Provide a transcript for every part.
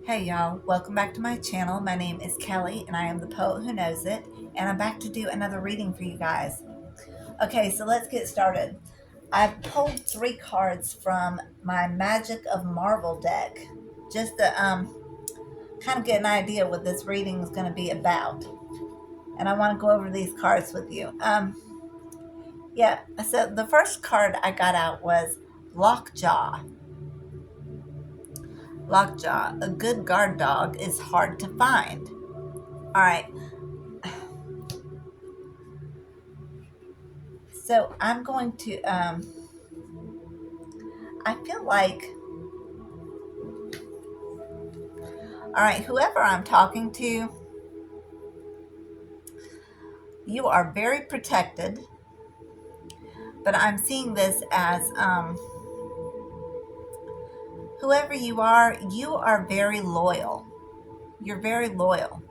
Hey y'all, welcome back to my channel. My name is Kelly and I am the poet who knows it, and I'm back to do another reading for you guys. Okay, so let's get started. I've pulled 3 cards from my Magic of Marvel deck just to kind of get an idea what this reading is going to be about. And I want to go over these cards with you. Yeah, so the first card I got out was Lockjaw. Lockjaw, a good guard dog is hard to find. All right, so I'm going to, I feel like, all right, whoever I'm talking to, you are very protected, but I'm seeing this as whoever you are very loyal. You're very loyal.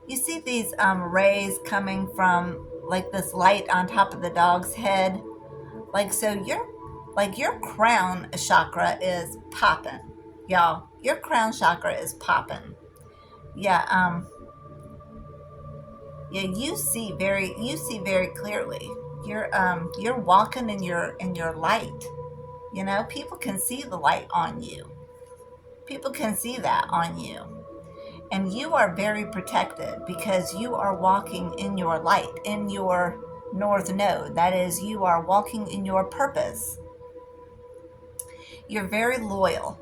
You see these rays coming from like this light on top of the dog's head. Like, so your crown chakra is popping, y'all. Your crown chakra is popping. Yeah, yeah, you see very clearly. You're walking in your light. You know, people can see the light on you. People can see that on you. And you are very protected because you are walking in your light, in your north node. That is, you are walking in your purpose. You're very loyal.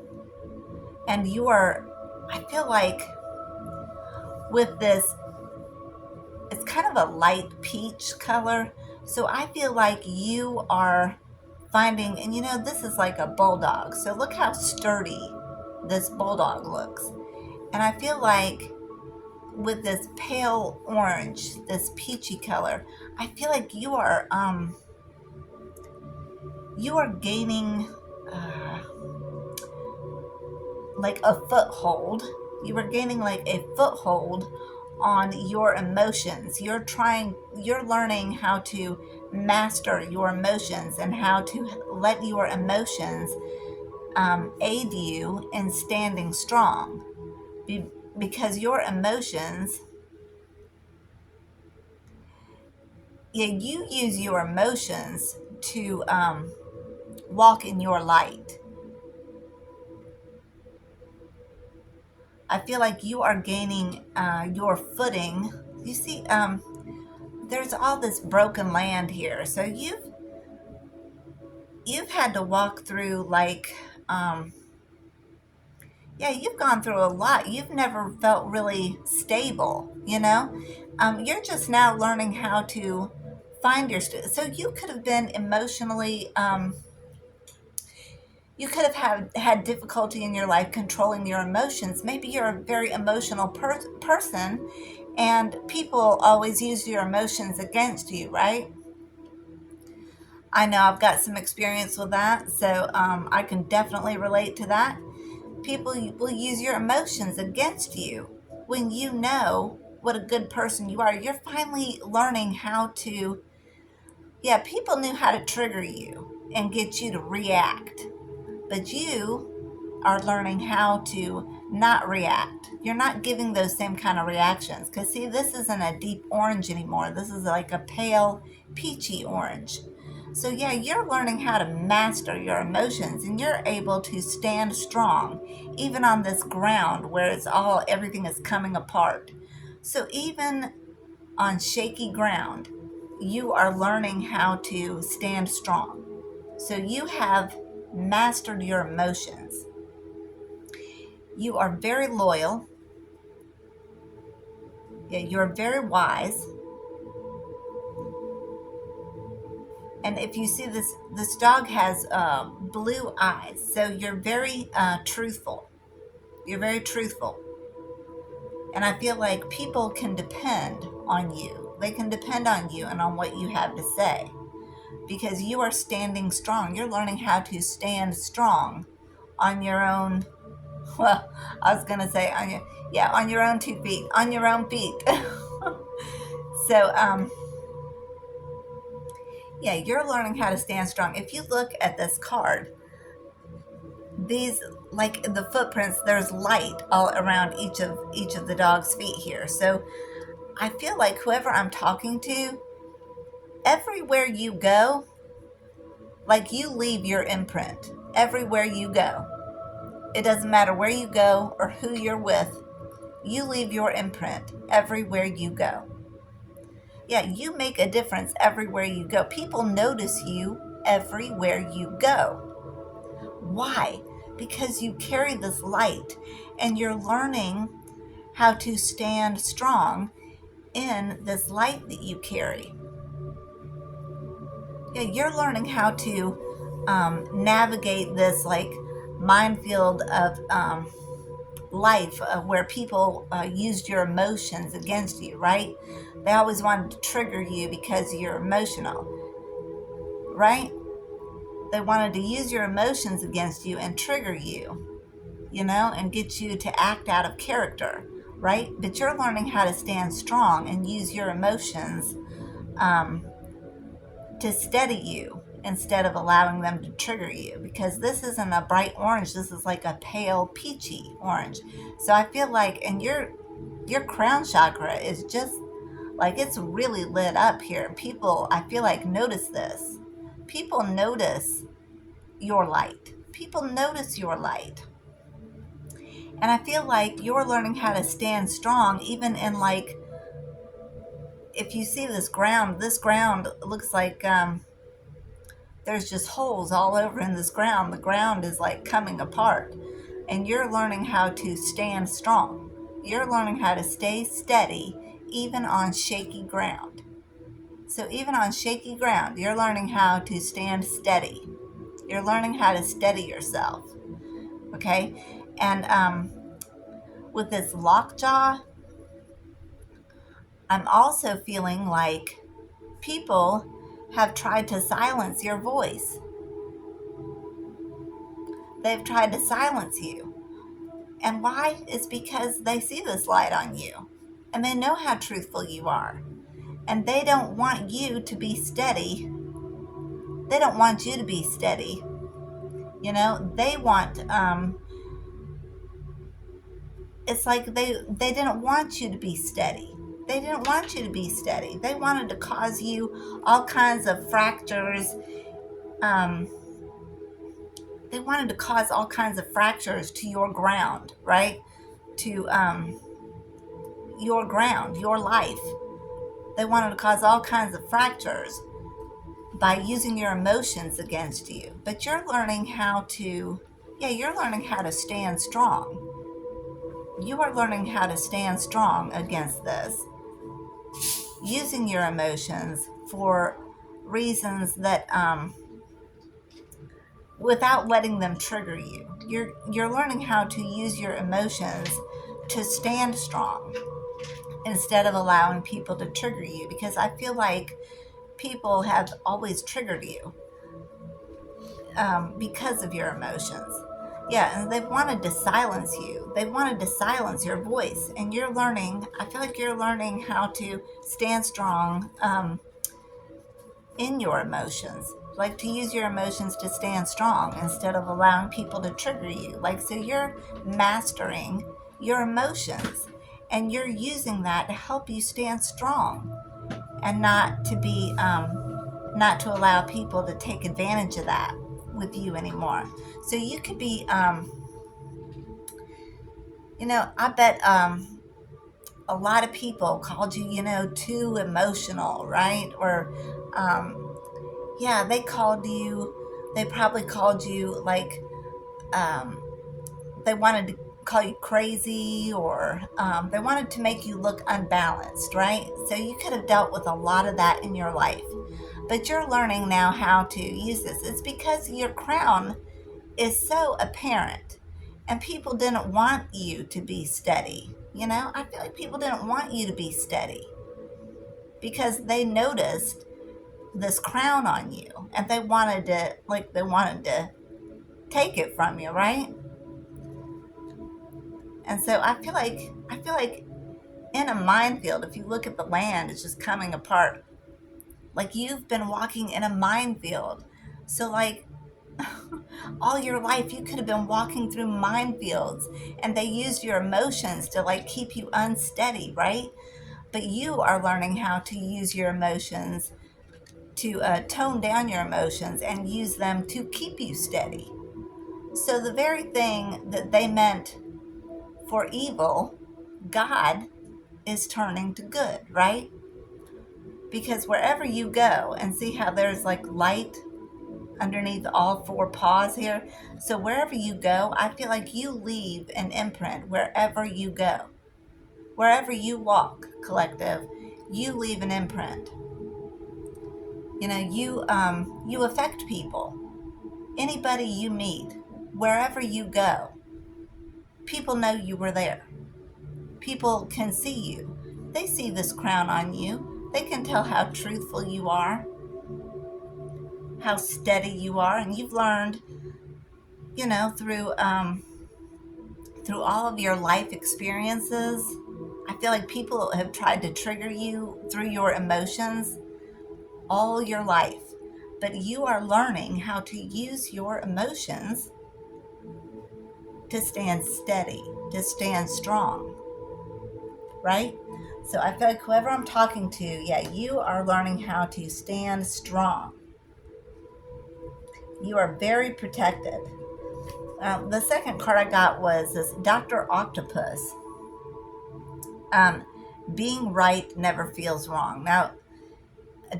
And you are, I feel like with this, it's kind of a light peach color. So I feel like you are finding, and you know, this is like a bulldog. So look how sturdy this bulldog looks. And I feel like with this pale orange, this peachy color, I feel like you are gaining uh, like a foothold. You are gaining like a foothold on your emotions. You're learning how to master your emotions and how to let your emotions aid you in standing strong. Because your emotions, yeah, you use your emotions to walk in your light. I feel like you are gaining your footing. You see, there's all this broken land here, so you've had to walk through like, yeah, you've gone through a lot. You've never felt really stable, you know. You're just now learning how to find your. So you could have been emotionally. You could have had difficulty in your life controlling your emotions. Maybe you're a very emotional person, and people always use your emotions against you, right? I know I've got some experience with that, so I can definitely relate to that. People will use your emotions against you when you know what a good person you are. You're finally learning how to, yeah, people knew how to trigger you and get you to react, but you are learning how to not react. You're not giving those same kind of reactions because, see, this isn't a deep orange anymore. This is like a pale peachy orange. So yeah, you're learning how to master your emotions and you're able to stand strong even on this ground where everything is coming apart. So even on shaky ground, you are learning how to stand strong. So you have mastered your emotions. You are very loyal. Yeah, you're very wise. And if you see this dog has blue eyes, so you're very truthful. You're very truthful. And I feel like people can depend on you. They can depend on you and on what you have to say because you are standing strong. You're learning how to stand strong on your own. Well, I was going to say on your own 2 feet, on your own feet. So, yeah, you're learning how to stand strong. If you look at this card, these like the footprints, there's light all around each of the dog's feet here. So I feel like whoever I'm talking to, everywhere you go, like you leave your imprint everywhere you go. It doesn't matter where you go or who you're with, you leave your imprint everywhere you go. Yeah, you make a difference everywhere you go. People notice you everywhere you go. Why? Because you carry this light and you're learning how to stand strong in this light that you carry. Yeah, you're learning how to navigate this like minefield of life where people used your emotions against you, right? They always wanted to trigger you because you're emotional, right? They wanted to use your emotions against you and trigger you, and get you to act out of character, right? But you're learning how to stand strong and use your emotions um, to steady you instead of allowing them to trigger you, because this isn't a bright orange, this is like a pale peachy orange. So I feel like, and your crown chakra is just like, it's really lit up here. People, I feel like, notice this. People notice your light. People notice your light. And I feel like you're learning how to stand strong even in, like, if you see this ground looks like there's just holes all over in this ground. The ground is like coming apart. And you're learning how to stand strong. You're learning how to stay steady even on shaky ground. So even on shaky ground, you're learning how to stand steady. You're learning how to steady yourself. Okay? And with this lockjaw, I'm also feeling like people have tried to silence your voice. They've tried to silence you. And why? It's because they see this light on you and they know how truthful you are. And they don't want you to be steady. They don't want you to be steady. They want, it's like they didn't want you to be steady. They didn't want you to be steady. They wanted to cause you all kinds of fractures. Um, they wanted to cause all kinds of fractures to your ground, right? To your ground, your life. They wanted to cause all kinds of fractures by using your emotions against you. But you're learning how to, yeah, you're learning how to stand strong. You are learning how to stand strong against this, using your emotions for reasons that, without letting them trigger you. You're learning how to use your emotions to stand strong instead of allowing people to trigger you, because I feel like people have always triggered you because of your emotions. Yeah, and they've wanted to silence you. They wanted to silence your voice. And you're learning, I feel like you're learning how to stand strong in your emotions. Like to use your emotions to stand strong instead of allowing people to trigger you. Like, so you're mastering your emotions and you're using that to help you stand strong and not to be, not to allow people to take advantage of that with you anymore. So you could be, I bet a lot of people called you, too emotional, right? Or, yeah, they probably called you like, um, they wanted to call you crazy, or they wanted to make you look unbalanced, right? So you could have dealt with a lot of that in your life. But you're learning now how to use this. It's because your crown is so apparent and people didn't want you to be steady. I feel like people didn't want you to be steady because they noticed this crown on you and they wanted to take it from you, right? And so I feel like in a minefield, if you look at the land, it's just coming apart. Like you've been walking in a minefield. So like All your life, you could have been walking through minefields, and they used your emotions to like keep you unsteady, right? But you are learning how to use your emotions to tone down your emotions and use them to keep you steady. So the very thing that they meant for evil, God is turning to good, right? Because wherever you go, and see how there's like light underneath all four paws here. So wherever you go, I feel like you leave an imprint wherever you go. Wherever you walk, collective, you leave an imprint. You know, you affect people. Anybody you meet, wherever you go, people know you were there. People can see you. They see this crown on you. They can tell how truthful you are, how steady you are, and you've learned, you know, through all of your life experiences. I feel like people have tried to trigger you through your emotions all your life, but you are learning how to use your emotions to stand steady, to stand strong, right? So I feel like whoever I'm talking to, yeah, you are learning how to stand strong. You are very protected. The second card I got was this Dr. Octopus. Um, Being right never feels wrong. Now,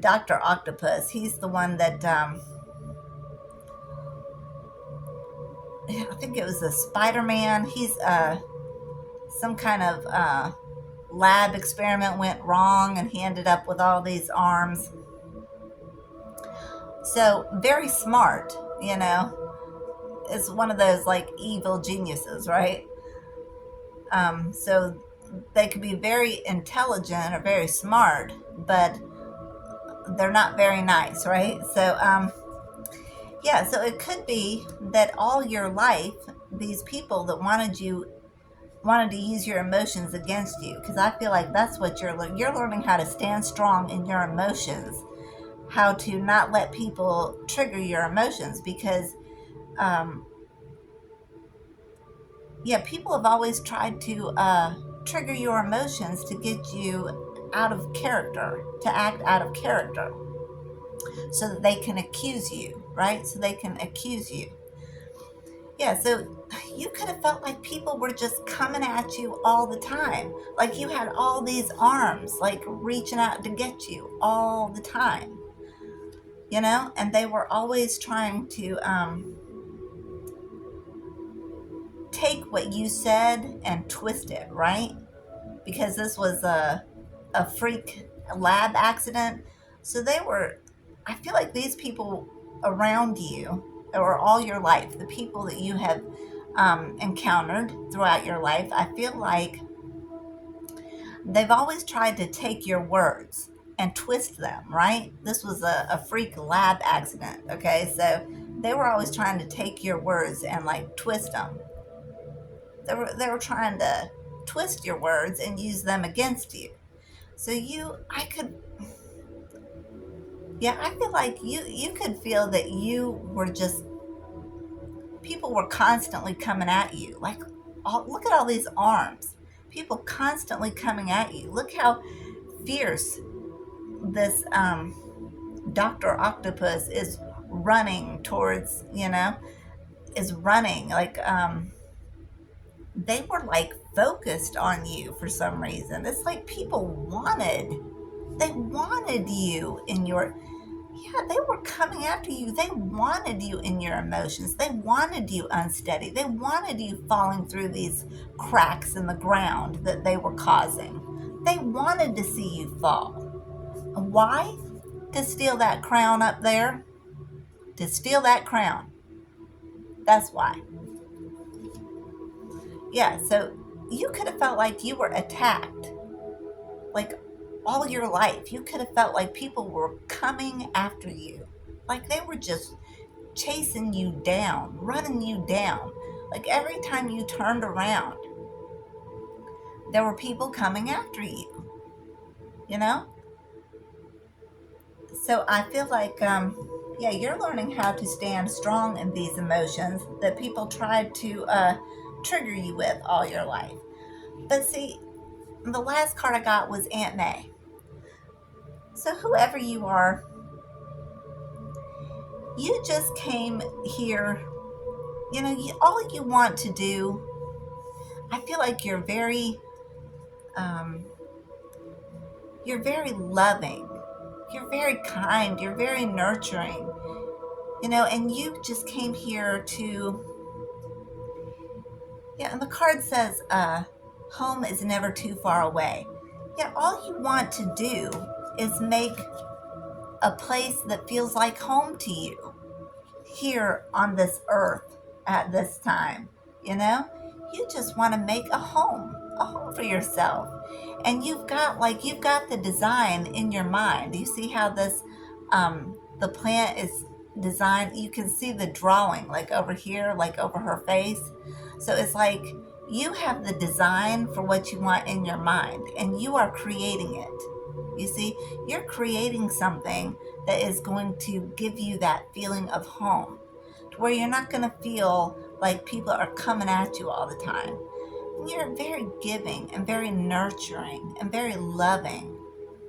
Dr. Octopus, he's the one that I think it was a Spider-Man. He's some kind of lab experiment went wrong and he ended up with all these arms. So very smart, you know, is one of those like evil geniuses, right? So they could be very intelligent or very smart, but they're not very nice, right? So yeah, so it could be that all your life, these people that wanted to use your emotions against you, because I feel like that's what you're learning how to stand strong in your emotions, how to not let people trigger your emotions, because um, yeah, people have always tried to trigger your emotions to get you out of character, to act out of character, so that they can accuse you, right? So they can accuse you. Yeah, so you could have felt like people were just coming at you all the time. Like you had all these arms, like reaching out to get you all the time, you know? And they were always trying to take what you said and twist it, right? Because this was a freak lab accident. So they were, I feel like these people around you, or all your life, the people that you have encountered throughout your life, I feel like they've always tried to take your words and twist them, right? This was a freak lab accident, okay? So they were always trying to take your words and like twist them. They were trying to twist your words and use them against you. So I could, yeah, I feel like you could feel that you were just, people were constantly coming at you. Like, look at all these arms. People constantly coming at you. Look how fierce this Dr. Octopus is running towards, you know, is running. Like, they were like focused on you for some reason. It's like people they wanted you in your, yeah, they were coming after you. They wanted you in your emotions. They wanted you unsteady. They wanted you falling through these cracks in the ground that they were causing. They wanted to see you fall. Why? To steal that crown up there. To steal that crown. That's why. Yeah, so you could have felt like you were attacked. Like all your life. You could have felt like people were coming after you. Like they were just chasing you down, running you down. Like every time you turned around, there were people coming after you, you know? So I feel like, Yeah, you're learning how to stand strong in these emotions that people tried to trigger you with all your life. But see, the last card I got was Aunt May. So, whoever you are, you just came here. All you want to do, I feel like um, you're very loving, you're very kind, you're very nurturing, and you just came here to, yeah, and the card says, home is never too far away. Yeah, all you want to do is make a place that feels like home to you here on this earth at this time. You know, you just want to make a home for yourself. And you've got the design in your mind. You see how the plant is designed. You can see the drawing like over here, like over her face. So it's like you have the design for what you want in your mind and you are creating it. You see, you're creating something that is going to give you that feeling of home, to where you're not going to feel like people are coming at you all the time. You're very giving and very nurturing and very loving.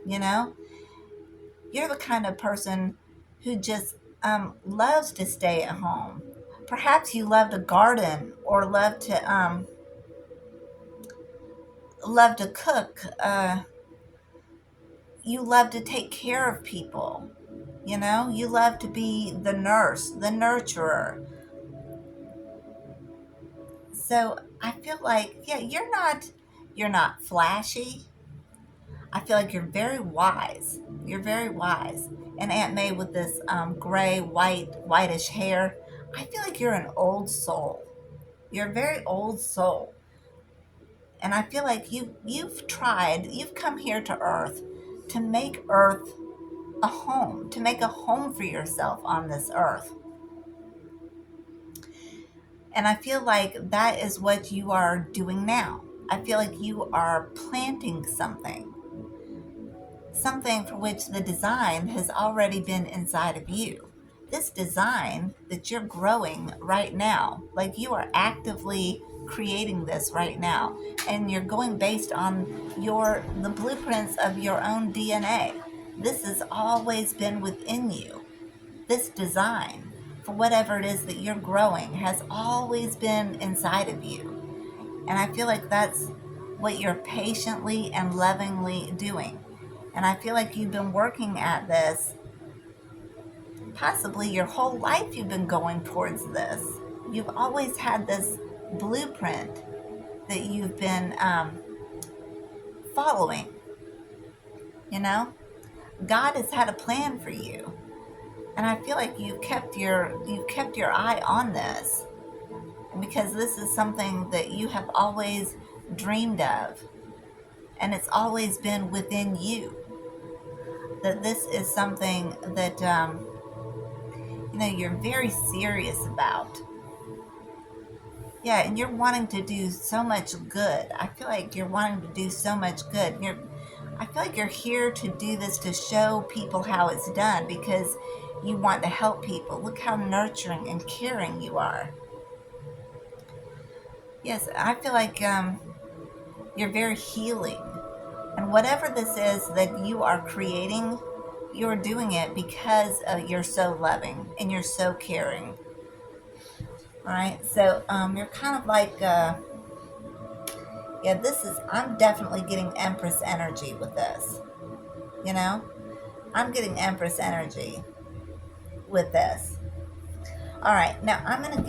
You know, you're the kind of person who just loves to stay at home. Perhaps you love to garden or love to cook. You love to take care of people. You love to be the nurse, the nurturer. So I feel like, yeah, you're not flashy. I feel like you're very wise. You're very wise. And Aunt May with this gray, whitish hair, I feel like you're an old soul. You're a very old soul. And I feel like you've come here to Earth to make Earth a home, to make a home for yourself on this Earth. And I feel like that is what you are doing now. I feel like you are planting something for which the design has already been inside of you. This design that you're growing right now, like you are actively creating this right now, and you're going based on the blueprints of your own DNA. This has always been within you. This design for whatever it is that you're growing has always been inside of you. And I feel like that's what you're patiently and lovingly doing. And I feel like you've been working at this, possibly your whole life you've been going towards this. You've always had this blueprint that you've been following. You know, God has had a plan for you, and I feel like you've kept your eye on this, because this is something that you have always dreamed of, and it's always been within you. That this is something that you're very serious about. Yeah, and you're wanting to do so much good. I feel like you're wanting to do so much good. I feel like you're here to do this to show people how it's done, because you want to help people. Look how nurturing and caring you are. Yes, I feel like you're very healing. And whatever this is that you are creating, you're doing it because you're so loving and you're so caring. All right, so you're kind of like, yeah, I'm definitely getting Empress energy with this. You know, I'm getting Empress energy with this. All right, now I'm gonna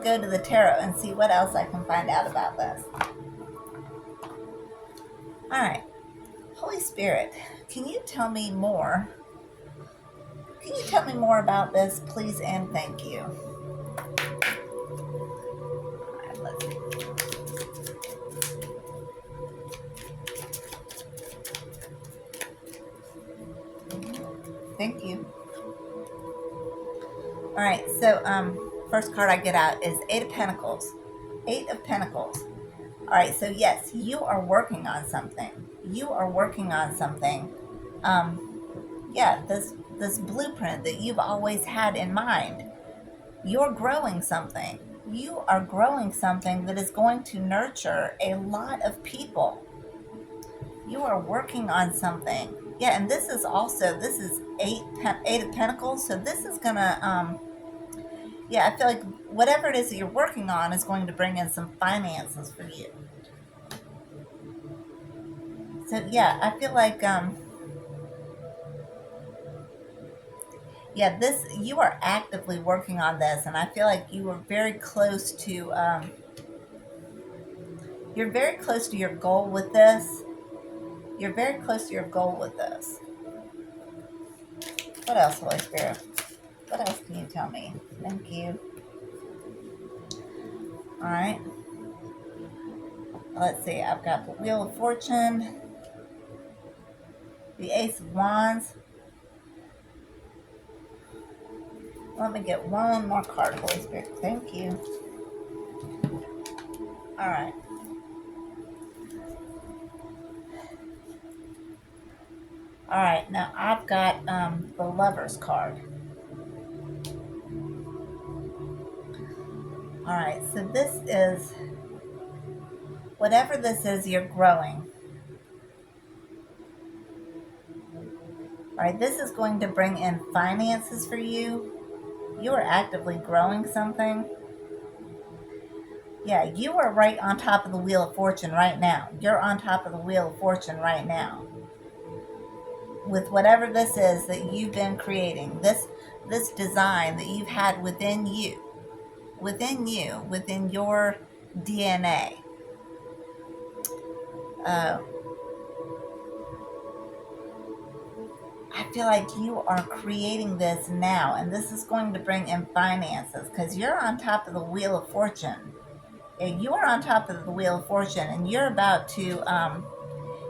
go to the tarot and see what else I can find out about this. All right, Holy Spirit, can you tell me more? Can you tell me more about this, please, and thank you? All right, let's see. Thank you. All right, so first card I get out is Eight of Pentacles. Eight of Pentacles. All right, so yes, you are working on something. You are working on something. Yeah, this this blueprint that you've always had in mind. You're growing something. You are growing something that is going to nurture a lot of people. You are working on something. Yeah, and this is also, this is eight of Pentacles, so this is gonna yeah, I feel like whatever it is that you're working on is going to bring in some finances for you. So yeah, I feel like yeah, this, you are actively working on this, and I feel like you are very close to you're very close to your goal with this. You're very close to your goal with this. What else, Holy Spirit? What else can you tell me? Thank you. All right. Let's see. I've got the Wheel of Fortune, the Ace of Wands. Let me get one more card, Holy Spirit. Thank you. All right. All right. Now I've got the Lover's card. All right. So this is, whatever this is, you're growing. All right. This is going to bring in finances for you. You are actively growing something. Yeah, you are right on top of the Wheel of Fortune right now. You're on top of the Wheel of Fortune right now. With whatever this is that you've been creating, this design that you've had within you, within your DNA. I feel like you are creating this now, and this is going to bring in finances because you're on top of the Wheel of Fortune. And you are on top of the Wheel of Fortune, and you're about to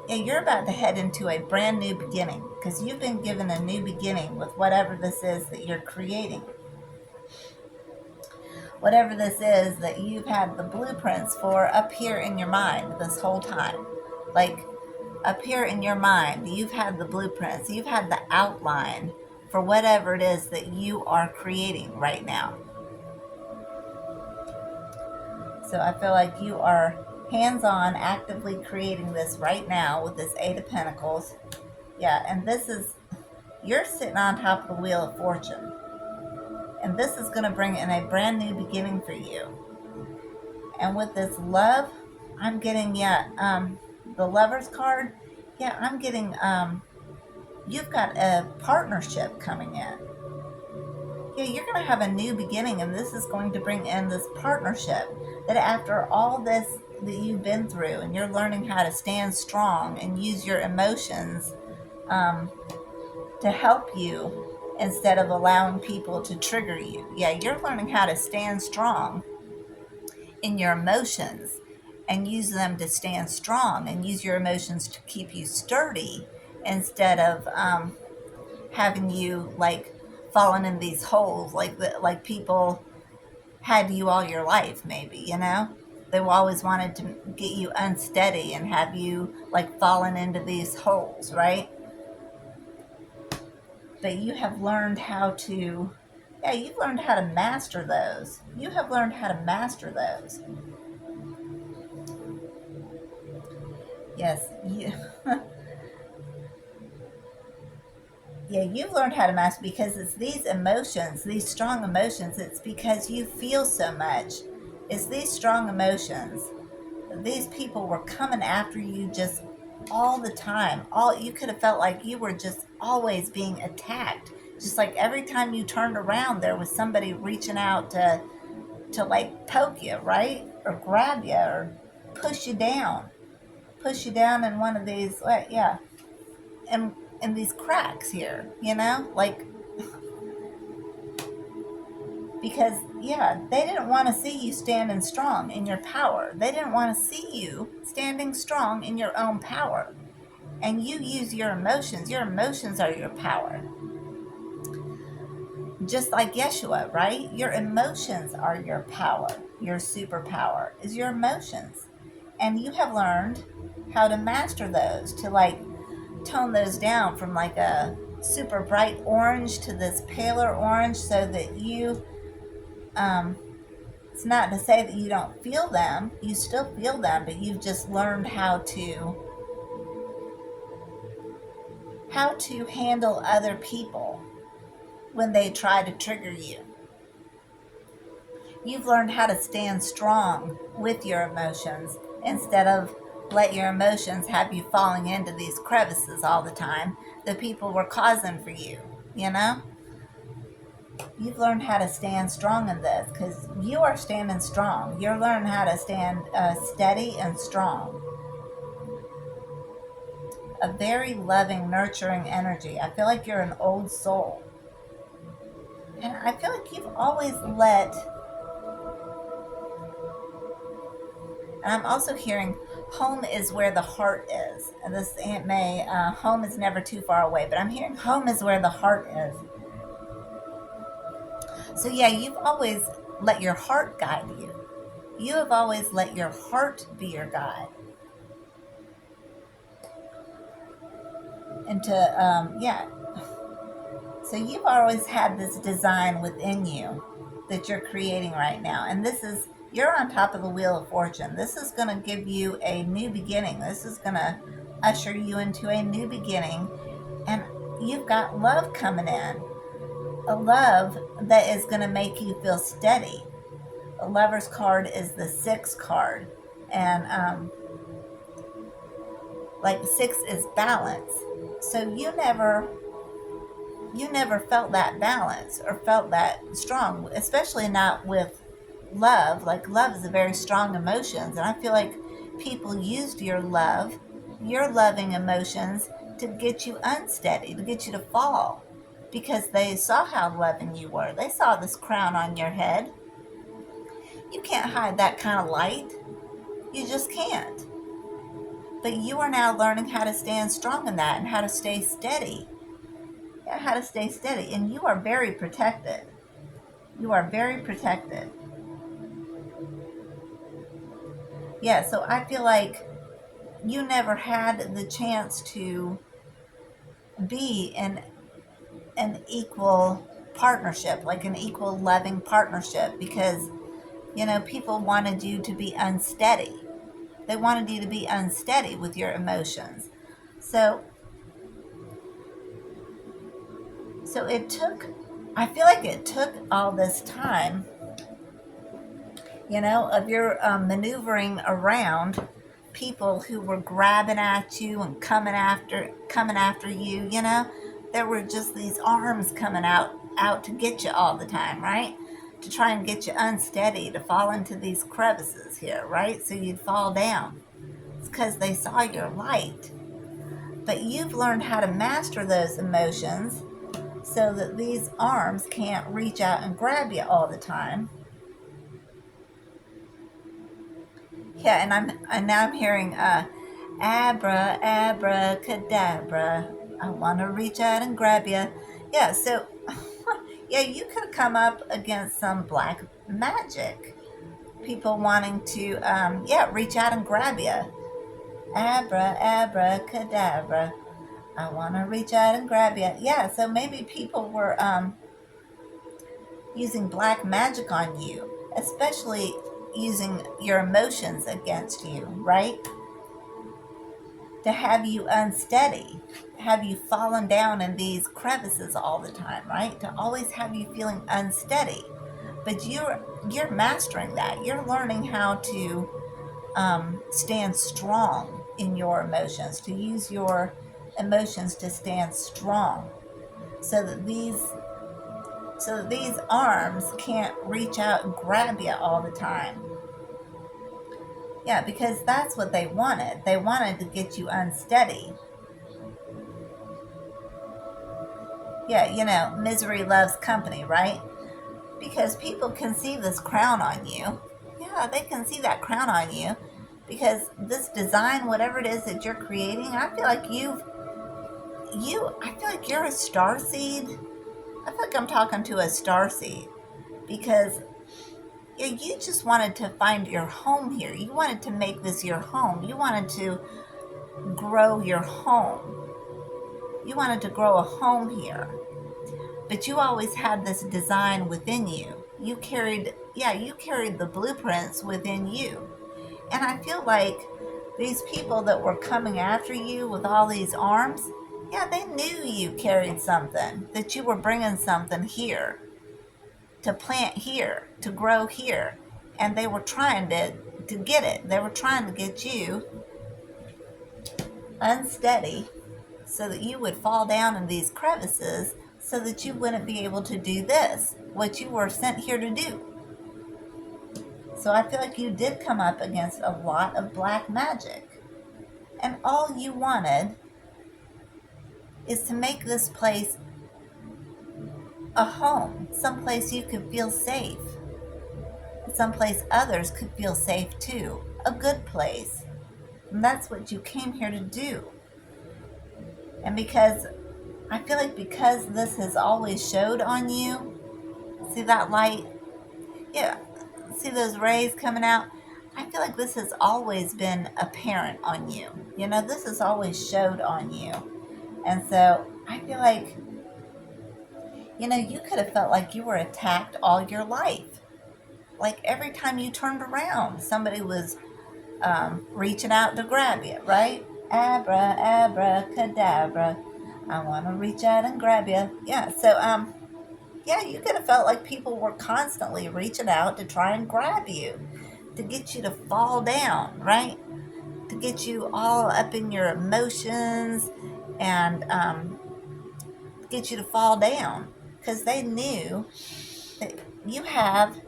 you're about to head into a brand new beginning because you've been given a new beginning with whatever this is that you're creating. Whatever this is that you've had the blueprints for up here in your mind this whole time. Like, up here in your mind, you've had the blueprints, you've had the outline for whatever it is that you are creating right now. So I feel like you are hands-on, actively creating this right now with this Eight of Pentacles. Yeah, and this is, you're sitting on top of the Wheel of Fortune. And this is going to bring in a brand new beginning for you. And with this love, I'm getting, the Lover's card. Yeah, I'm getting, you've got a partnership coming in. Yeah, you're going to have a new beginning, and this is going to bring in this partnership that after all this that you've been through, and you're learning how to stand strong and use your emotions to help you instead of allowing people to trigger you. Yeah, you're learning how to stand strong in your emotions and use them to stand strong, and use your emotions to keep you sturdy instead of having you like falling in these holes like people had you all your life, maybe, you know? They've always wanted to get you unsteady and have you like falling into these holes, right? But you have learned how to, yeah, you've learned how to master those. You have learned how to master those. Yes, you, yeah, you've learned how to master, because it's these emotions, these strong emotions. It's because you feel so much. It's these strong emotions. These people were coming after you just all the time. All, you could have felt like you were just always being attacked. Just like every time you turned around, there was somebody reaching out to like poke you, right? Or grab you or push you down. Push you down in one of these, yeah, in these cracks here, you know? Like, because, yeah, they didn't want to see you standing strong in your power. They didn't want to see you standing strong in your own power. And you use your emotions. Your emotions are your power. Just like Yeshua, right? Your emotions are your power. Your superpower is your emotions. And you have learned how to master those, to like tone those down from like a super bright orange to this paler orange, so that you, um, it's not to say that you don't feel them, you still feel them, but you've just learned how to handle other people when they try to trigger you. You've learned how to stand strong with your emotions instead of let your emotions have you falling into these crevices all the time that people were causing for you, you know? You've learned how to stand strong in this because you are standing strong. You're learning how to stand steady and strong. A very loving, nurturing energy. I feel like you're an old soul. And I feel like you've always let, and I'm also hearing home is where the heart is. And this Aunt May, home is never too far away, but I'm hearing home is where the heart is. So yeah, you've always let your heart guide you. You have always let your heart be your guide. And to, yeah. So you've always had this design within you that you're creating right now. And this is, you're on top of the wheel of fortune. This is going to give you a new beginning. This is going to usher you into a new beginning. And you've got love coming in. A love that is going to make you feel steady. The Lover's card is the 6 card. And like 6 is balance. So you never felt that balance or felt that strong, especially not with love. Like love is a very strong emotions, and I feel like people used your loving emotions to get you unsteady, to get you to fall, because they saw how loving you were. They saw this crown on your head. You can't hide that kind of light. You just can't. But you are now learning how to stand strong in that and how to stay steady. Yeah, how to stay steady. And you are very protected. You are very protected. Yeah, so I feel like you never had the chance to be in an equal partnership, like an equal loving partnership, because, people wanted you to be unsteady. They wanted you to be unsteady with your emotions. So, so I feel like it took all this time, of your maneuvering around people who were grabbing at you and coming after you. There were just these arms coming out to get you all the time, right? To try and get you unsteady, to fall into these crevices here, right? So you'd fall down. It's because they saw your light. But you've learned how to master those emotions so that these arms can't reach out and grab you all the time. Yeah, and now I'm hearing abracadabra. I want to reach out and grab you. Yeah, so yeah, you could come up against some black magic. People wanting to reach out and grab you. Abracadabra. I want to reach out and grab you. Yeah, so maybe people were using black magic on you, especially using your emotions against you, right? To have you unsteady, have you fallen down in these crevices all the time, right? To always have you feeling unsteady. But you're mastering that. You're learning how to stand strong in your emotions, to use your emotions to stand strong, so that these arms can't reach out and grab you all the time. Yeah, because that's what they wanted. They wanted to get you unsteady. Yeah, misery loves company, right? Because people can see this crown on you. Yeah, they can see that crown on you. Because this design, whatever it is that you're creating, I feel like I feel like you're a starseed. I feel like I'm talking to a starseed. Because yeah, you just wanted to find your home here. You wanted to make this your home. You wanted to grow your home. You wanted to grow a home here. But you always had this design within you. You carried the blueprints within you. And I feel like these people that were coming after you with all these arms, yeah, they knew you carried something, that you were bringing something here, to plant here, to grow here. And they were trying to get it. They were trying to get you unsteady so that you would fall down in these crevices so that you wouldn't be able to do this, what you were sent here to do. So I feel like you did come up against a lot of black magic. And all you wanted is to make this place a home, someplace you could feel safe, someplace others could feel safe too, a good place. And that's what you came here to do. And because I feel like because this has always showed on you, see that light? Yeah, see those rays coming out? I feel like this has always been apparent on you. You know, this has always showed on you. And so I feel like, you know, you could have felt like you were attacked all your life. Like every time you turned around, somebody was reaching out to grab you, right? Abra, abracadabra. I want to reach out and grab you. Yeah, so, yeah, you could have felt like people were constantly reaching out to try and grab you, to get you to fall down, right? To get you all up in your emotions and get you to fall down because they knew that you have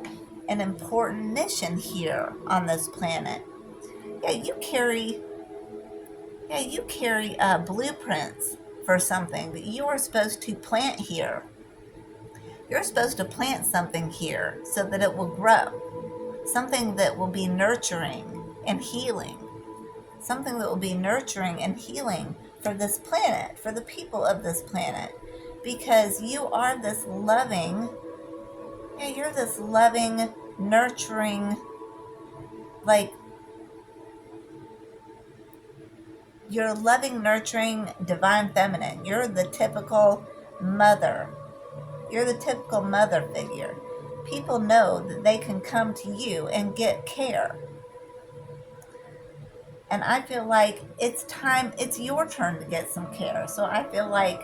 an important mission here on this planet. Yeah, you carry blueprints for something that you are supposed to plant here. You're supposed to plant something here so that it will grow, something that will be nurturing and healing, something that will be nurturing and healing for this planet, for the people of this planet, because you are this loving, yeah, you're this loving, nurturing, like, you're a loving, nurturing, divine feminine. You're the typical mother. You're the typical mother figure. People know that they can come to you and get care. And I feel like it's your turn to get some care. So I feel like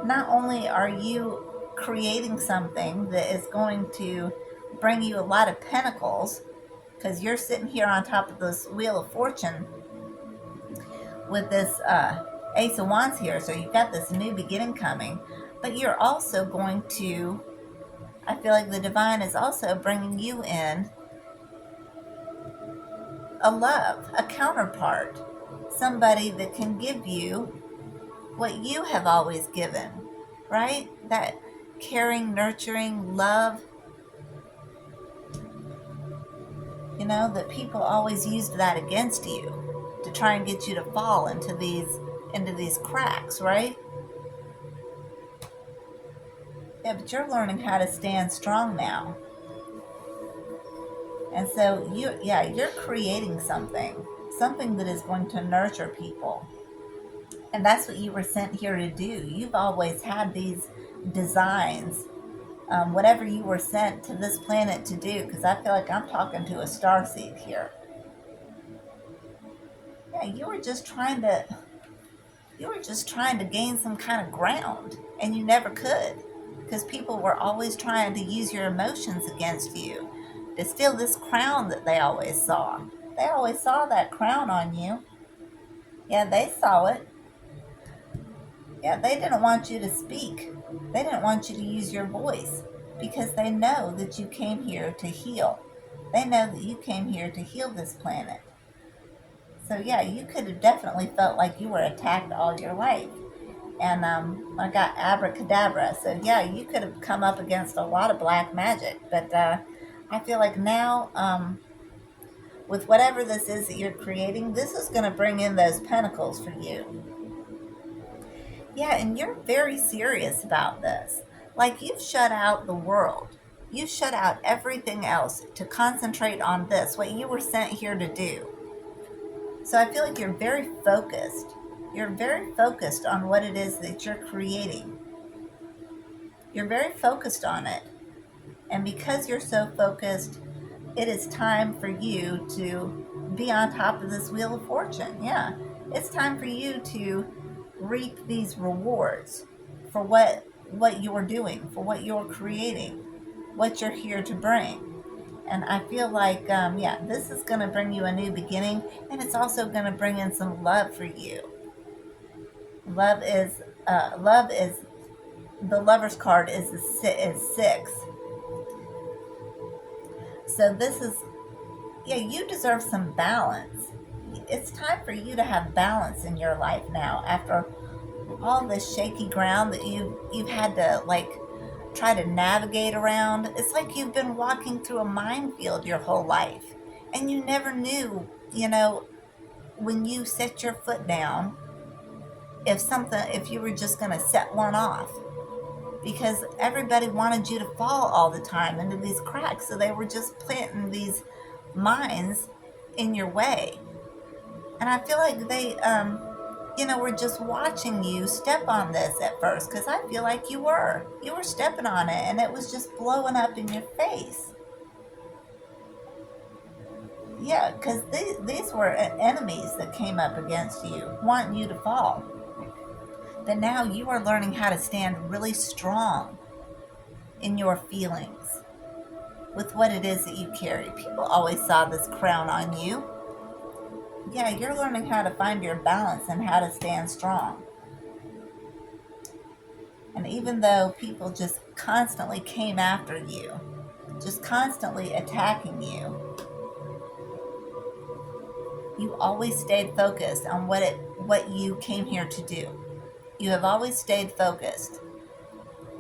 not only are you creating something that is going to bring you a lot of pentacles, because you're sitting here on top of this Wheel of Fortune with this Ace of Wands here, so you've got this new beginning coming, but you're also going to, I feel like the divine is also bringing you in a love, a counterpart, somebody that can give you what you have always given, right? That caring, nurturing love, you know, that people always used that against you to try and get you to fall into these cracks, right? Yeah, but you're learning how to stand strong now. And so you're creating something that is going to nurture people. And that's what you were sent here to do. You've always had these designs, whatever you were sent to this planet to do, because I feel like I'm talking to a starseed here. Yeah, you were just trying to gain some kind of ground, and you never could, because people were always trying to use your emotions against you to steal this crown that they always saw. They always saw that crown on you. Yeah, they saw it. Yeah, they didn't want you to speak. They didn't want you to use your voice because they know that you came here to heal. They know that you came here to heal this planet. So yeah, you could have definitely felt like you were attacked all your life. And I got abracadabra. So yeah, you could have come up against a lot of black magic. But I feel like now, with whatever this is that you're creating, this is going to bring in those pentacles for you. Yeah, and you're very serious about this. Like you've shut out the world. You shut out everything else to concentrate on this, what you were sent here to do. So I feel like you're very focused. You're very focused on what it is that you're creating. You're very focused on it. And because you're so focused, it is time for you to be on top of this wheel of fortune. Yeah. It's time for you to reap these rewards for what you're doing, for what you're creating, what you're here to bring. And I feel like, yeah, this is going to bring you a new beginning, and it's also going to bring in some love for you. Love is the Lover's card is six. So this is, yeah, you deserve some balance. It's time for you to have balance in your life now after all this shaky ground that you've had to like try to navigate around. It's like you've been walking through a minefield your whole life, and you never knew, when you set your foot down, if you were just going to set one off, because everybody wanted you to fall all the time into these cracks, so they were just planting these mines in your way. And I feel like they were just watching you step on this at first, because I feel like you were stepping on it, and it was just blowing up in your face. Yeah, because these were enemies that came up against you, wanting you to fall. But now you are learning how to stand really strong in your feelings with what it is that you carry. People always saw this crown on you. Yeah, you're learning how to find your balance and how to stand strong. And even though people just constantly came after you, just constantly attacking you, you always stayed focused on what you came here to do. You have always stayed focused.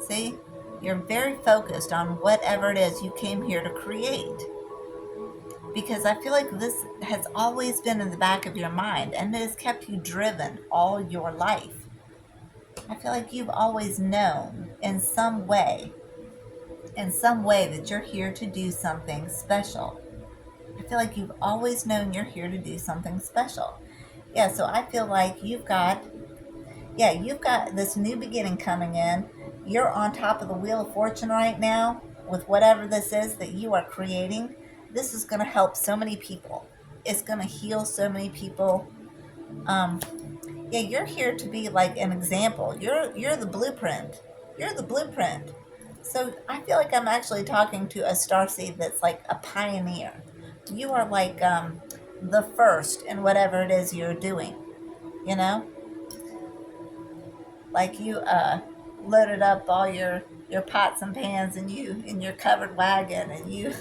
See? You're very focused on whatever it is you came here to create. Because I feel like this has always been in the back of your mind, and it has kept you driven all your life. I feel like you've always known in some way that you're here to do something special. I feel like you've always known you're here to do something special. Yeah, so I feel like you've got this new beginning coming in. You're on top of the wheel of fortune right now with whatever this is that you are creating. This is going to help so many people. It's going to heal so many people. Um, yeah, you're here to be like an example. You're the blueprint. You're the blueprint. So I feel like I'm actually talking to a starseed that's like a pioneer. You are like the first in whatever it is you're doing. You know, like you loaded up all your pots and pans, and you in your covered wagon, and you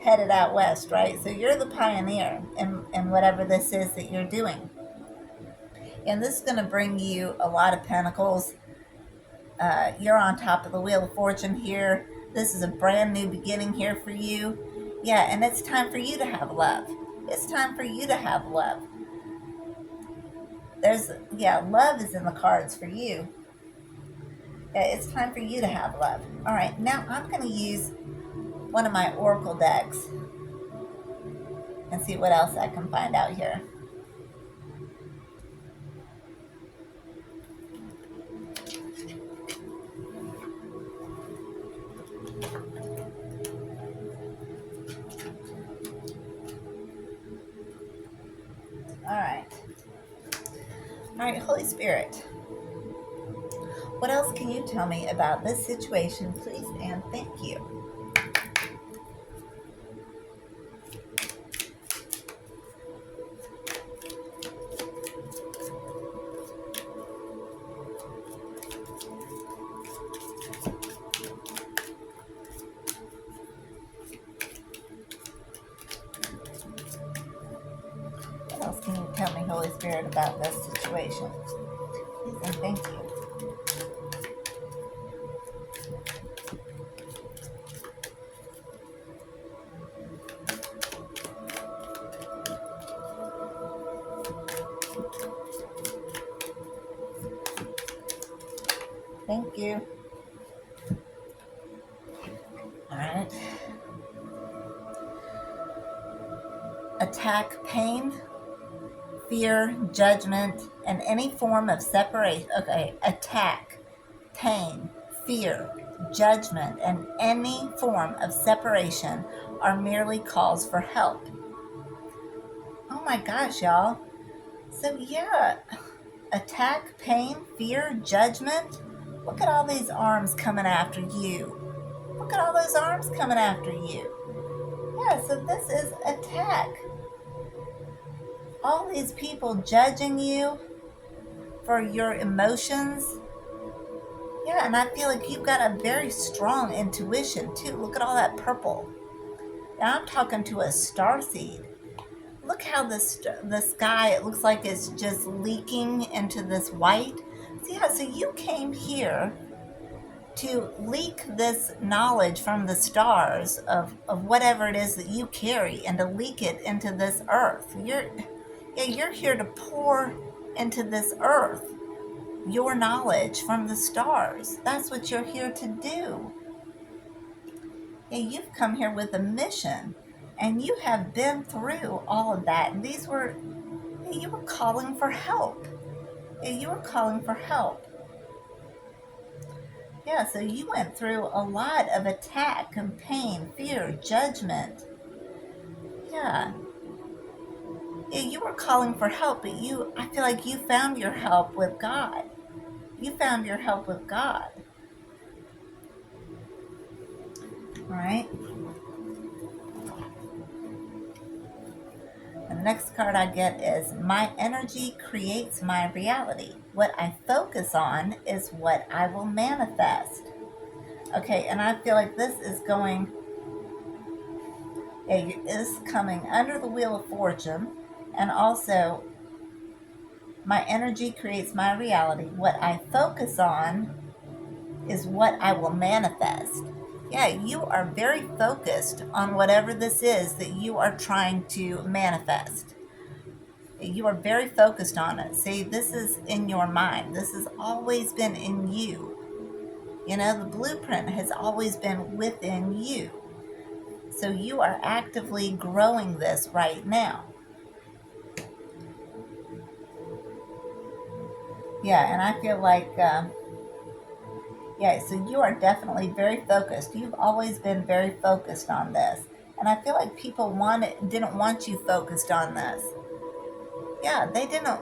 headed out west, right? So you're the pioneer in whatever this is that you're doing. And this is going to bring you a lot of pentacles. You're on top of the wheel of fortune here. This is a brand new beginning here for you. Yeah, and it's time for you to have love. It's time for you to have love. Love is in the cards for you. Yeah, it's time for you to have love. All right, now I'm going to use one of my oracle decks and see what else I can find out here. All right. All right, Holy Spirit, what else can you tell me about this situation, please, and thank you. What else can you tell me, Holy Spirit, about this situation? Please and thank you. Thank you. All right. Attack pain, fear, judgment, and any form of separation. Okay, attack, pain, fear, judgment, and any form of separation are merely calls for help. Oh my gosh, y'all. So, yeah, attack, pain, fear, judgment. Look at all these arms coming after you. Look at all those arms coming after you. Yeah, so this is attack. All these people judging you for your emotions. Yeah, and I feel like you've got a very strong intuition too. Look at all that purple. Now I'm talking to a starseed. Look how the sky, it looks like it's just leaking into this white. So yeah, so you came here to leak this knowledge from the stars of whatever it is that you carry, and to leak it into this earth. You're here to pour into this earth your knowledge from the stars. That's what you're here to do. Yeah, you've come here with a mission, and you have been through all of that. And you were calling for help. Yeah, you were calling for help. Yeah, so you went through a lot of attack and pain, fear, judgment. Yeah. Yeah, you were calling for help, but I feel like you found your help with God. You found your help with God. All right. The next card I get is my energy creates my reality. What I focus on is what I will manifest. Okay, and I feel like this is coming under the Wheel of Fortune, and also my energy creates my reality. What I focus on is what I will manifest. Yeah, you are very focused on whatever this is that you are trying to manifest. You are very focused on it. See, this is in your mind. This has always been in you. You know, the blueprint has always been within you. So you are actively growing this right now. Yeah, and I feel like, yeah, so you are definitely very focused. You've always been very focused on this. And I feel like people didn't want you focused on this. Yeah, they didn't.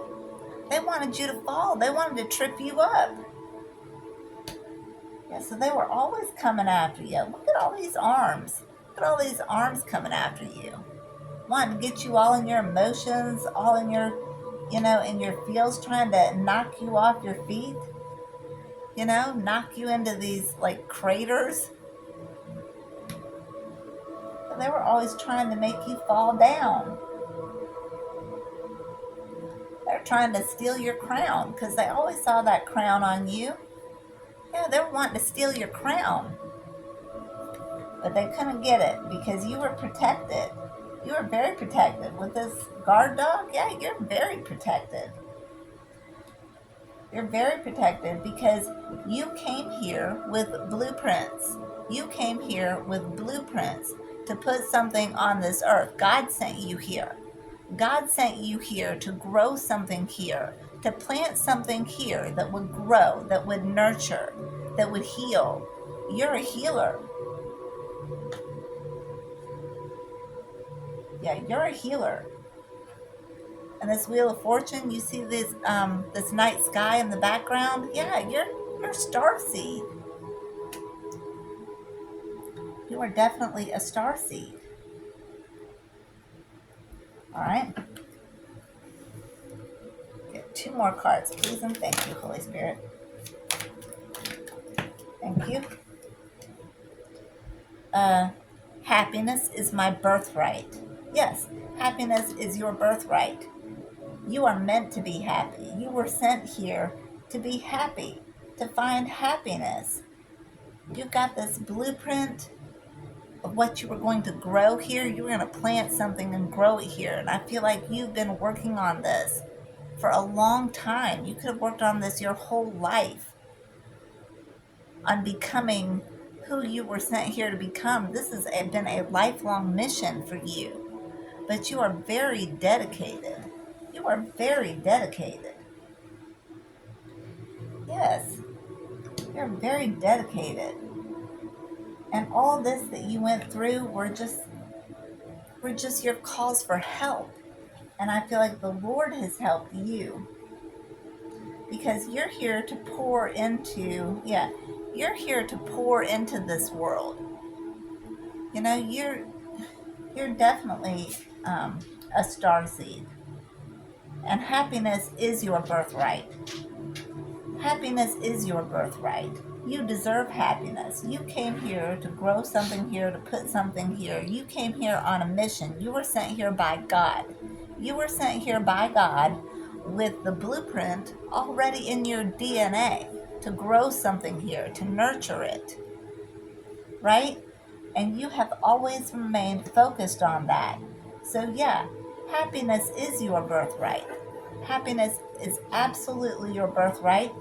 They wanted you to fall. They wanted to trip you up. Yeah, so they were always coming after you. Look at all these arms. Look at all these arms coming after you. Wanting to get you all in your emotions, all in your, in your feels, trying to knock you off your feet. Knock you into these like craters. They were always trying to make you fall down. They're trying to steal your crown because they always saw that crown on you. Yeah, they were wanting to steal your crown. But they couldn't get it because you were protected. You were very protected. With this guard dog, yeah, you're very protected. You're very protected because you came here with blueprints. You came here with blueprints to put something on this earth. God sent you here. God sent you here to grow something here, to plant something here that would grow, that would nurture, that would heal. You're a healer. Yeah, you're a healer. And this Wheel of Fortune, you see this night sky in the background? Yeah, you're Starseed. You are definitely a Starseed. All right. Get 2 more cards, please, and thank you, Holy Spirit. Thank you. Happiness is my birthright. Yes, happiness is your birthright. You are meant to be happy. You were sent here to be happy, to find happiness. You've got this blueprint of what you were going to grow here. You were going to plant something and grow it here. And I feel like you've been working on this for a long time. You could have worked on this your whole life, on becoming who you were sent here to become. This has been a lifelong mission for you. But you are very dedicated. You are very dedicated. Yes, you're very dedicated. And all this that you went through were just your calls for help. And I feel like the Lord has helped you because you're here to pour into, yeah, you're here to pour into this world. You know, you're definitely a star seed, and happiness is your birthright. Happiness is your birthright. You deserve happiness. You came here to grow something here, to put something here. You came here on a mission. You were sent here by God. You were sent here by God with the blueprint already in your DNA to grow something here, to nurture it, right? And you have always remained focused on that. So, yeah, happiness is your birthright. Happiness is absolutely your birthright.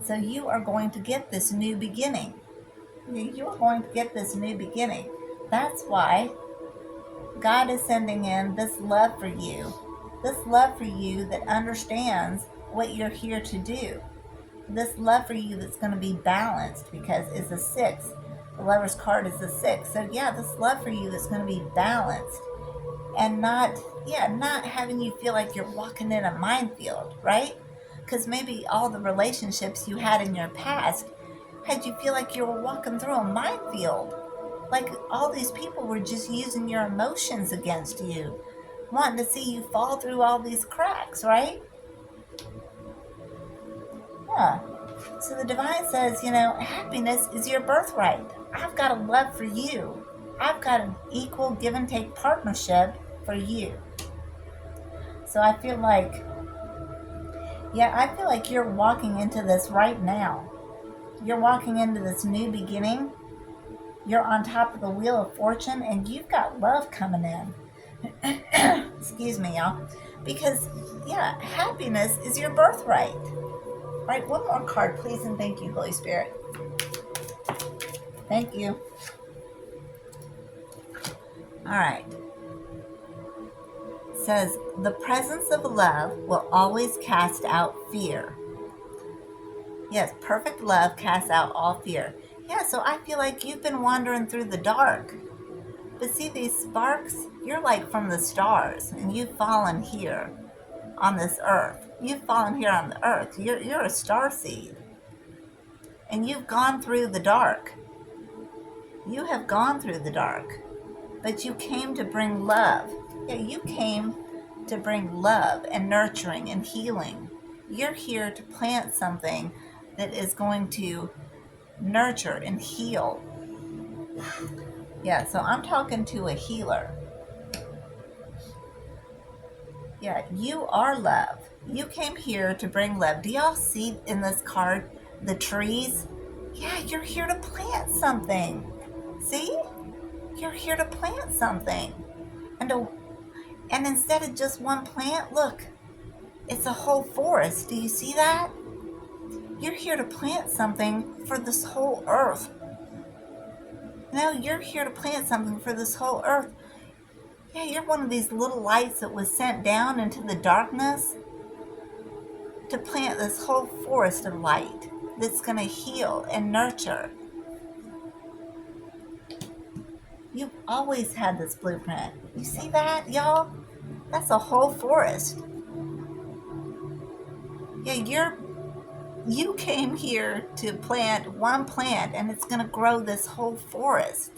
So you are going to get this new beginning. You are going to get this new beginning. That's why God is sending in this love for you. This love for you that understands what you're here to do. This love for you that's going to be balanced because it's a six. The lover's card is a six. So yeah, this love for you that's going to be balanced and not having you feel like you're walking in a minefield, right? Because maybe all the relationships you had in your past had you feel like you were walking through a minefield. Like all these people were just using your emotions against you, wanting to see you fall through all these cracks, right? Yeah. So the divine says, happiness is your birthright. I've got a love for you. I've got an equal give and take partnership for you. So I feel like, you're walking into this right now. You're walking into this new beginning. You're on top of the wheel of fortune and you've got love coming in. Excuse me, y'all. Because, happiness is your birthright. Right, one more card, please, and thank you, Holy Spirit. Thank you. All right. It says, the presence of love will always cast out fear. Yes, perfect love casts out all fear. Yeah, so I feel like you've been wandering through the dark. But see these sparks? You're like from the stars, and you've fallen here on this earth. You've fallen here on the earth. You're a star seed. And you've gone through the dark. You have gone through the dark. But you came to bring love. Yeah, you came to bring love and nurturing and healing. You're here to plant something that is going to nurture and heal. Yeah, so I'm talking to a healer. Yeah, you are love. You came here to bring love. Do y'all see in this card the trees? Yeah, you're here to plant something. See? You're here to plant something. And instead of just one plant, look, it's a whole forest. Do you see that? You're here to plant something for this whole earth. No, you're here to plant something for this whole earth. Yeah, you're one of these little lights that was sent down into the darkness to plant this whole forest of light that's going to heal and nurture. You've always had this blueprint. You see that, y'all? That's a whole forest. Yeah, you came here to plant one plant and it's going to grow this whole forest.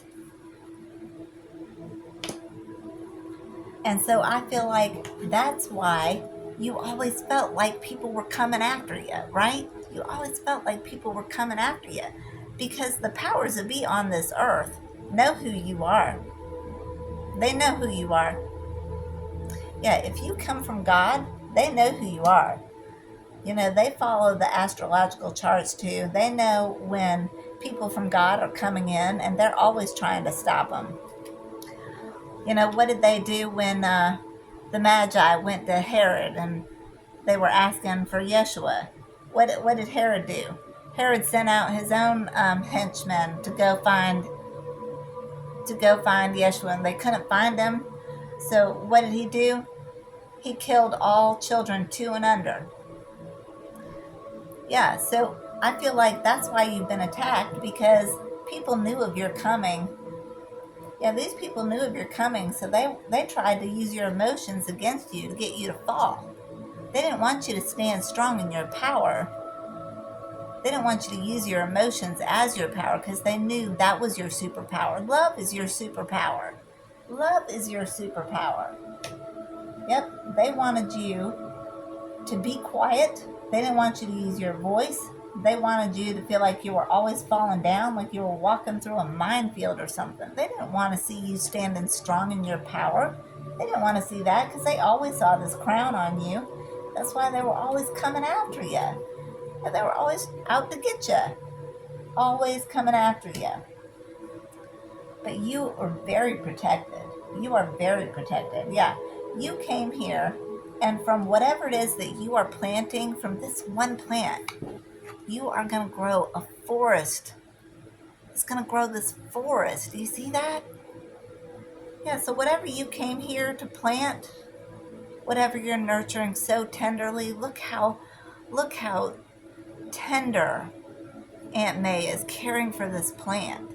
And so I feel like that's why you always felt like people were coming after you, right? You always felt like people were coming after you because the powers that be on this earth know who you are. They know who you are. Yeah, if you come from God, they know who you are. They follow the astrological charts too. They know when people from God are coming in and they're always trying to stop them. What did they do when the Magi went to Herod and they were asking for Yeshua? What did Herod do? Herod sent out his own henchmen to go find Yeshua, and they couldn't find him. So what did he do? He killed all children 2 and under. Yeah, so I feel like that's why you've been attacked, because people knew of your coming. Yeah, these people knew of your coming, so they tried to use your emotions against you to get you to fall. They didn't want you to stand strong in your power. They didn't want you to use your emotions as your power, because they knew that was your superpower. Love is your superpower. Love is your superpower. Yep, they wanted you to be quiet. They didn't want you to use your voice. They wanted you to feel like you were always falling down, like you were walking through a minefield or something. They didn't want to see you standing strong in your power. They didn't want to see that, because they always saw this crown on you. That's why they were always coming after you. And they were always out to get you, always coming after you. But you are very protected. You are very protected. Yeah, you came here, and from whatever it is that you are planting, from this one plant, you are going to grow a forest. It's going to grow this forest. Do you see that? Yeah, so whatever you came here to plant, whatever you're nurturing so tenderly, look how tender Aunt May is caring for this plant.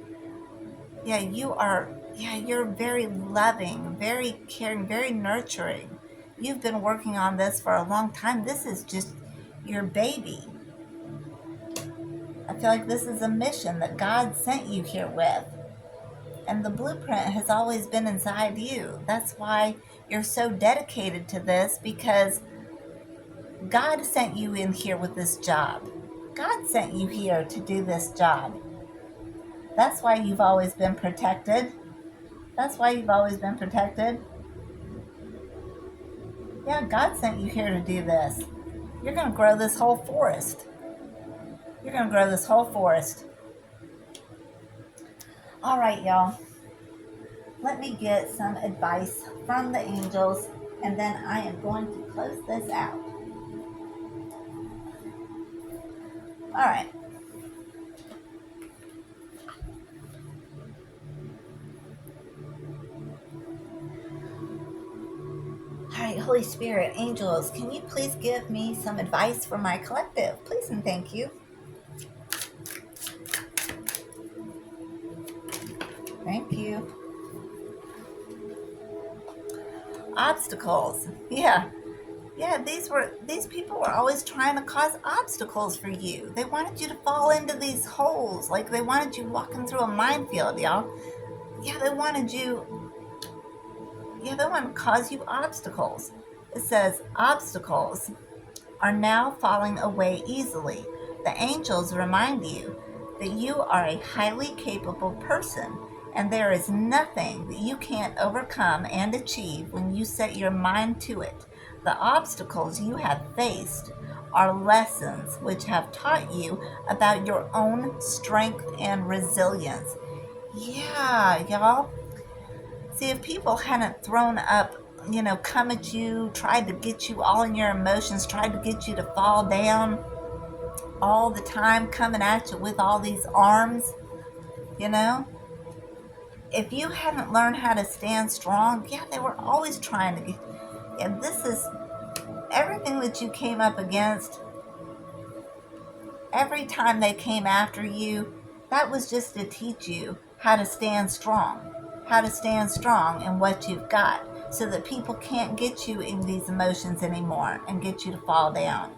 You're very loving, very caring, very nurturing. You've been working on this for a long time. This is just your baby. I feel like this is a mission that God sent you here with. And the blueprint has always been inside you. That's why you're so dedicated to this, because God sent you in here with this job. God sent you here to do this job. That's why you've always been protected. That's why you've always been protected. Yeah, God sent you here to do this. You're going to grow this whole forest. You're going to grow this whole forest. All right, y'all. Let me get some advice from the angels, and then I am going to close this out. All right. All right, Holy Spirit, angels, can you please give me some advice for my collective? Please and thank you. Thank you. Obstacles. Yeah. Yeah, these people were always trying to cause obstacles for you. They wanted you to fall into these holes. Like they wanted you walking through a minefield, y'all. Yeah, they wanted to cause you obstacles. It says obstacles are now falling away easily. The angels remind you that you are a highly capable person, and there is nothing that you can't overcome and achieve when you set your mind to it. The obstacles you have faced are lessons which have taught you about your own strength and resilience. Yeah, y'all. See, if people hadn't thrown up, come at you, tried to get you all in your emotions, tried to get you to fall down all the time, coming at you with all these arms, you know, if you hadn't learned how to stand strong, yeah, they were always trying to get, and this is everything that you came up against. Every time they came after you, that was just to teach you how to stand strong in what you've got, so that people can't get you in these emotions anymore and get you to fall down.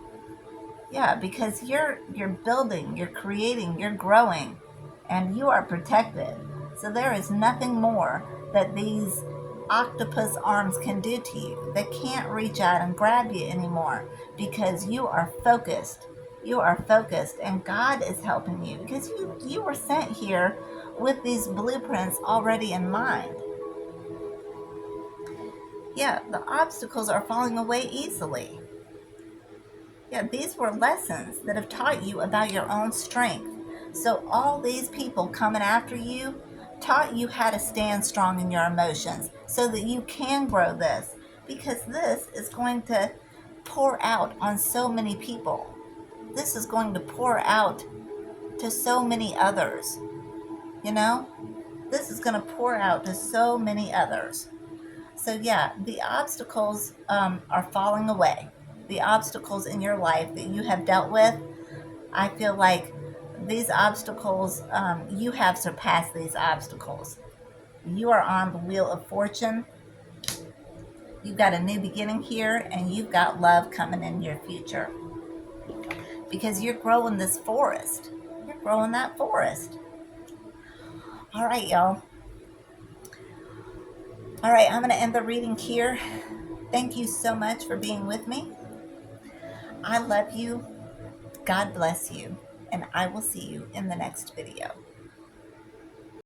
Yeah, because you're building, you're creating, you're growing, and you are protected. So there is nothing more that these octopus arms can do to you. They can't reach out and grab you anymore, because you are focused. You are focused, and God is helping you, because you were sent here with these blueprints already in mind. Yeah, the obstacles are falling away easily. Yeah, these were lessons that have taught you about your own strength. So all these people coming after you taught you how to stand strong in your emotions, so that you can grow this, because this is going to pour out on so many people. This is going to pour out to so many others. You know, this is going to pour out to so many others. So, yeah, the obstacles are falling away. The obstacles in your life that you have dealt with, I feel like these obstacles, you have surpassed these obstacles. You are on the wheel of fortune. You've got a new beginning here, and you've got love coming in your future because you're growing this forest. You're growing that forest. All right, y'all. All right, I'm going to end the reading here. Thank you so much for being with me. I love you. God bless you. And I will see you in the next video.